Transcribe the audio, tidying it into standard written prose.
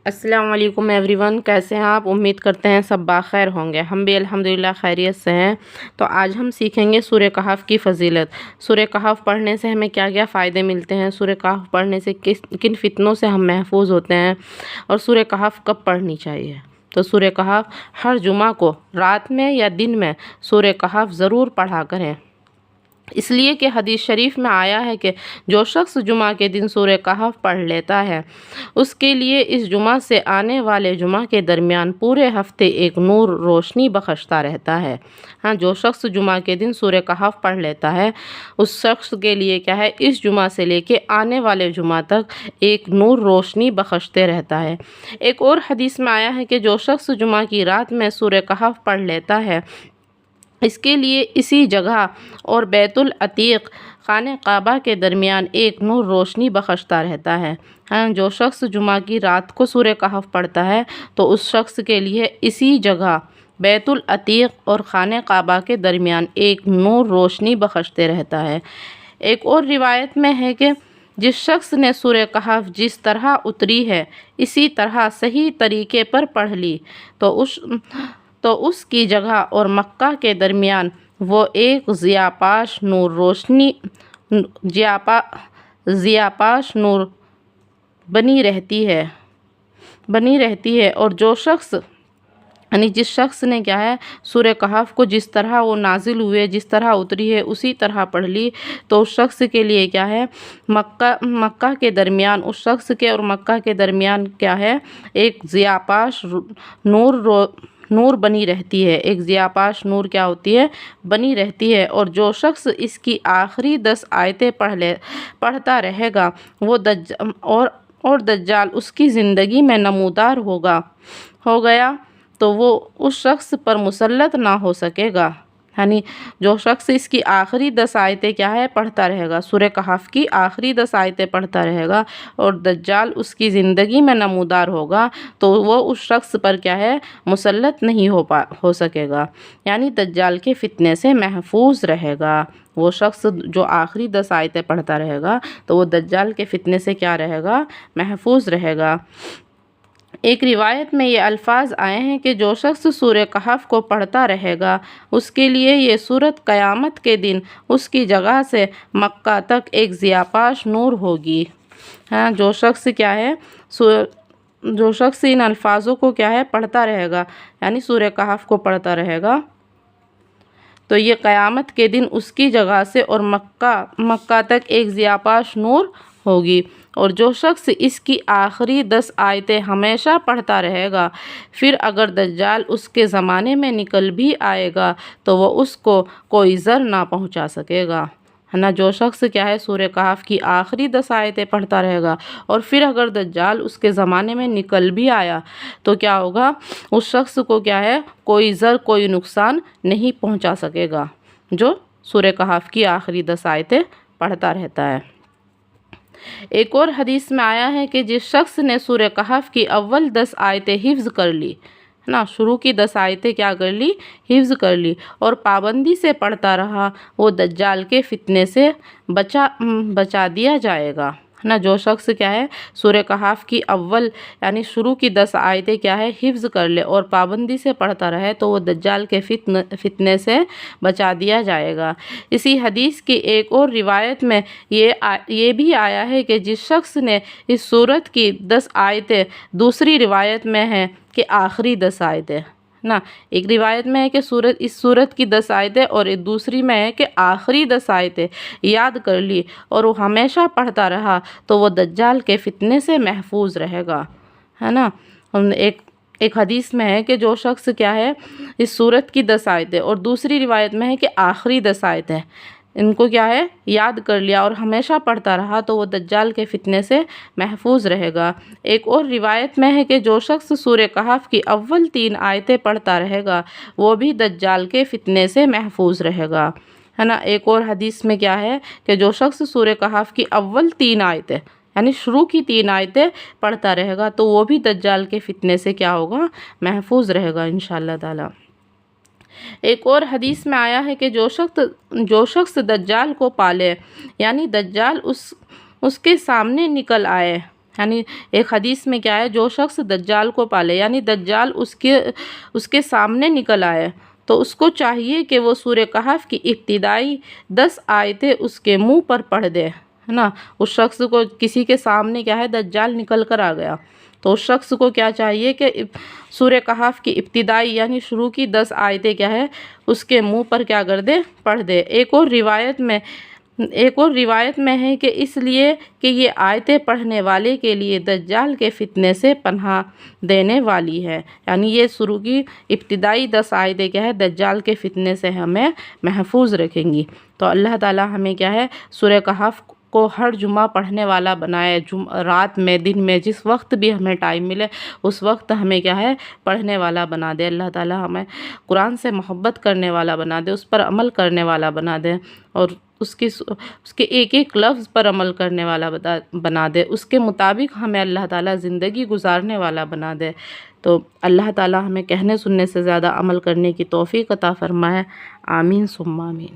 السلام علیکم every one, کیسے ہیں آپ؟ امید کرتے ہیں سب بخیر ہوں گے۔ ہم بھی الحمدللہ خیریت سے ہیں۔ تو آج ہم سیکھیں گے سورہ کہف کی فضیلت۔ سورہ کہف پڑھنے سے ہمیں کیا کیا فائدے ملتے ہیں، سورہ کہف پڑھنے سے کن فتنوں سے ہم محفوظ ہوتے ہیں، اور سورہ کہف کب پڑھنی چاہیے۔ تو سورہ کہف ہر جمعہ کو رات میں یا دن میں سورہ کہف ضرور پڑھا کریں، اس لیے کہ حدیث شریف میں آیا ہے کہ جو شخص جمعہ کے دن سورہ کہف پڑھ لیتا ہے، اس کے لیے اس جمعہ سے آنے والے جمعہ کے درمیان پورے ہفتے ایک نور روشنی بخشتا رہتا ہے۔ جو شخص جمعہ کے دن سورہ کہف پڑھ لیتا ہے، اس شخص کے لیے کیا ہے، اس جمعہ سے لے کے آنے والے جمعہ تک ایک نور روشنی بخشتے رہتا ہے۔ ایک اور حدیث میں آیا ہے کہ جو شخص جمعہ کی رات میں سورہ کہف پڑھ لیتا ہے، اس کے لیے اسی جگہ اور بیت العتیق خانہ کعبہ کے درمیان ایک نور روشنی بخشتا رہتا ہے۔ جو شخص جمعہ کی رات کو سورہ کہف پڑھتا ہے تو اس شخص کے لیے اسی جگہ بیت العتیق اور خانہ کعبہ کے درمیان ایک نور روشنی بخشتے رہتا ہے۔ ایک اور روایت میں ہے کہ جس شخص نے سورہ کہف جس طرح اتری ہے اسی طرح صحیح طریقے پر پڑھ لی تو اس کی جگہ اور مکہ کے درمیان وہ ایک ضیاءپاش نور بنی رہتی ہے۔ اور جو شخص جس شخص نے کیا ہے، سورہ کہف کو جس طرح وہ نازل ہوئے، جس طرح اتری ہے اسی طرح پڑھ لی، تو اس شخص کے لیے کیا ہے، مکہ کے درمیان، اس شخص کے اور مکہ کے درمیان کیا ہے، ایک ضیاءپاش نور بنی رہتی ہے۔ ایک ضیاءپاش نور کیا ہوتی ہے، بنی رہتی ہے۔ اور جو شخص اس کی آخری 10 آیتیں پڑھتا رہے گا اور دجال اس کی زندگی میں نمودار ہو گیا تو وہ اس شخص پر مسلط نہ ہو سکے گا۔ جو شخص اس کی آخری 10 آیتیں کیا ہے، پڑھتا رہے گا، سورہ کہف کی آخری 10 آیتیں پڑھتا رہے گا اور دجال اس کی زندگی میں نمودار ہوگا تو وہ اس شخص پر کیا ہے، مسلط نہیں ہو سکے گا، دجال کے فتنے سے محفوظ رہے گا۔ وہ شخص جو آخری 10 آیتیں پڑھتا رہے گا تو وہ دجال کے فتنے سے کیا رہے گا، محفوظ رہے گا۔ ایک روایت میں یہ الفاظ آئے ہیں کہ جو شخص سورہ کہف کو پڑھتا رہے گا اس کے لیے یہ سورت قیامت کے دن اس کی جگہ سے مکہ تک ایک ضیاءپاش نور ہوگی۔ جو شخص کیا ہے، جو شخص ان الفاظوں کو کیا ہے، پڑھتا رہے گا، سورہ کہف کو پڑھتا رہے گا تو یہ قیامت کے دن اس کی جگہ سے اور مکہ تک ایک ضیاءپاش نور ہوگی۔ اور جو شخص اس کی آخری 10 آیتیں ہمیشہ پڑھتا رہے گا، پھر اگر دجال اس کے زمانے میں نکل بھی آئے گا تو وہ اس کو کوئی ضرر نہ پہنچا سکے گا۔ جو شخص کیا ہے، سورہ کہف کی آخری 10 آیتیں پڑھتا رہے گا اور پھر اگر دجال اس کے زمانے میں نکل بھی آیا تو کیا ہوگا، اس شخص کو کیا ہے، کوئی ضرر، کوئی نقصان نہیں پہنچا سکے گا، جو سورہ کہف کی آخری 10 آیتیں پڑھتا رہتا ہے۔ ایک اور حدیث میں آیا ہے کہ جس شخص نے سورہ کہف کی اول 10 آیتیں حفظ کر لی، شروع کی 10 آیتیں کیا کر لی، حفظ کر لی، اور پابندی سے پڑھتا رہا، وہ دجال کے فتنے سے بچا دیا جائے گا۔ جو شخص کیا ہے، سورہ کہف کی اول شروع کی 10 آیتیں کیا ہے، حفظ کر لے اور پابندی سے پڑھتا رہے تو وہ دجال کے فتنے سے بچا دیا جائے گا۔ اسی حدیث کی ایک اور روایت میں یہ بھی آیا ہے کہ جس شخص نے اس سورت کی 10 آیتیں، دوسری روایت میں ہے کہ آخری 10 آیتیں، ایک روایت میں ہے کہ اس سورت کی 10 آیتیں اور ایک دوسری میں ہے کہ آخری 10 آیتیں یاد کر لی اور وہ ہمیشہ پڑھتا رہا تو وہ دجال کے فتنے سے محفوظ رہے گا۔ ایک حدیث میں ہے کہ جو شخص کیا ہے، اس سورت کی 10 آیتیں اور دوسری روایت میں ہے کہ آخری 10 آیتیں، ان کو کیا ہے، یاد کر لیا اور ہمیشہ پڑھتا رہا تو وہ دجال کے فتنے سے محفوظ رہے گا۔ ایک اور روایت میں ہے کہ جو شخص سورہ کہف کی اول 3 آیتیں پڑھتا رہے گا وہ بھی دجال کے فتنے سے محفوظ رہے گا۔ ایک اور حدیث میں کیا ہے کہ جو شخص سورہ کہف کی اول 3 آیتیں شروع کی 3 آیتیں پڑھتا رہے گا تو وہ بھی دجال کے فتنے سے کیا ہوگا، محفوظ رہے گا انشاءاللہ تعالی۔ ایک اور حدیث میں آیا ہے کہ جو شخص دجال کو پالے، دجال اس کے سامنے نکل آئے، یعنی ایک حدیث میں کیا ہے، جو شخص دجال کو پالے یعنی دجال اس کے سامنے نکل آئے تو اس کو چاہیے کہ وہ سورہ کہف کی ابتدائی 10 آیتیں اس کے منہ پر پڑھ دے، ہے نا۔ اس شخص کو کسی کے سامنے کیا ہے، دجال نکل کر آ گیا تو اس شخص کو کیا چاہیے کہ سورہ کہف کی ابتدائی یعنی شروع کی 10 آیتیں کیا ہے، اس کے منہ پر کیا کر دے، پڑھ دے۔ ایک اور روایت میں ہے کہ اس لیے کہ یہ آیتیں پڑھنے والے کے لیے دجال کے فتنے سے پناہ دینے والی ہے، یعنی یہ شروع کی ابتدائی 10 آیتیں کیا ہے، دجال کے فتنے سے ہمیں محفوظ رکھیں گی۔ تو اللہ تعالی ہمیں کیا ہے، سورہ کہف کو ہر جمعہ پڑھنے والا بنائے، رات میں، دن میں، جس وقت بھی ہمیں ٹائم ملے اس وقت ہمیں کیا ہے، پڑھنے والا بنا دے۔ اللہ تعالی ہمیں قرآن سے محبت کرنے والا بنا دے، اس پر عمل کرنے والا بنا دے، اور اس کے ایک ایک لفظ پر عمل کرنے والا بنا دے، اس کے مطابق ہمیں اللہ تعالی زندگی گزارنے والا بنا دے۔ تو اللہ تعالی ہمیں کہنے سننے سے زیادہ عمل کرنے کی توفیق عطا فرمائے۔ آمین ثم آمین۔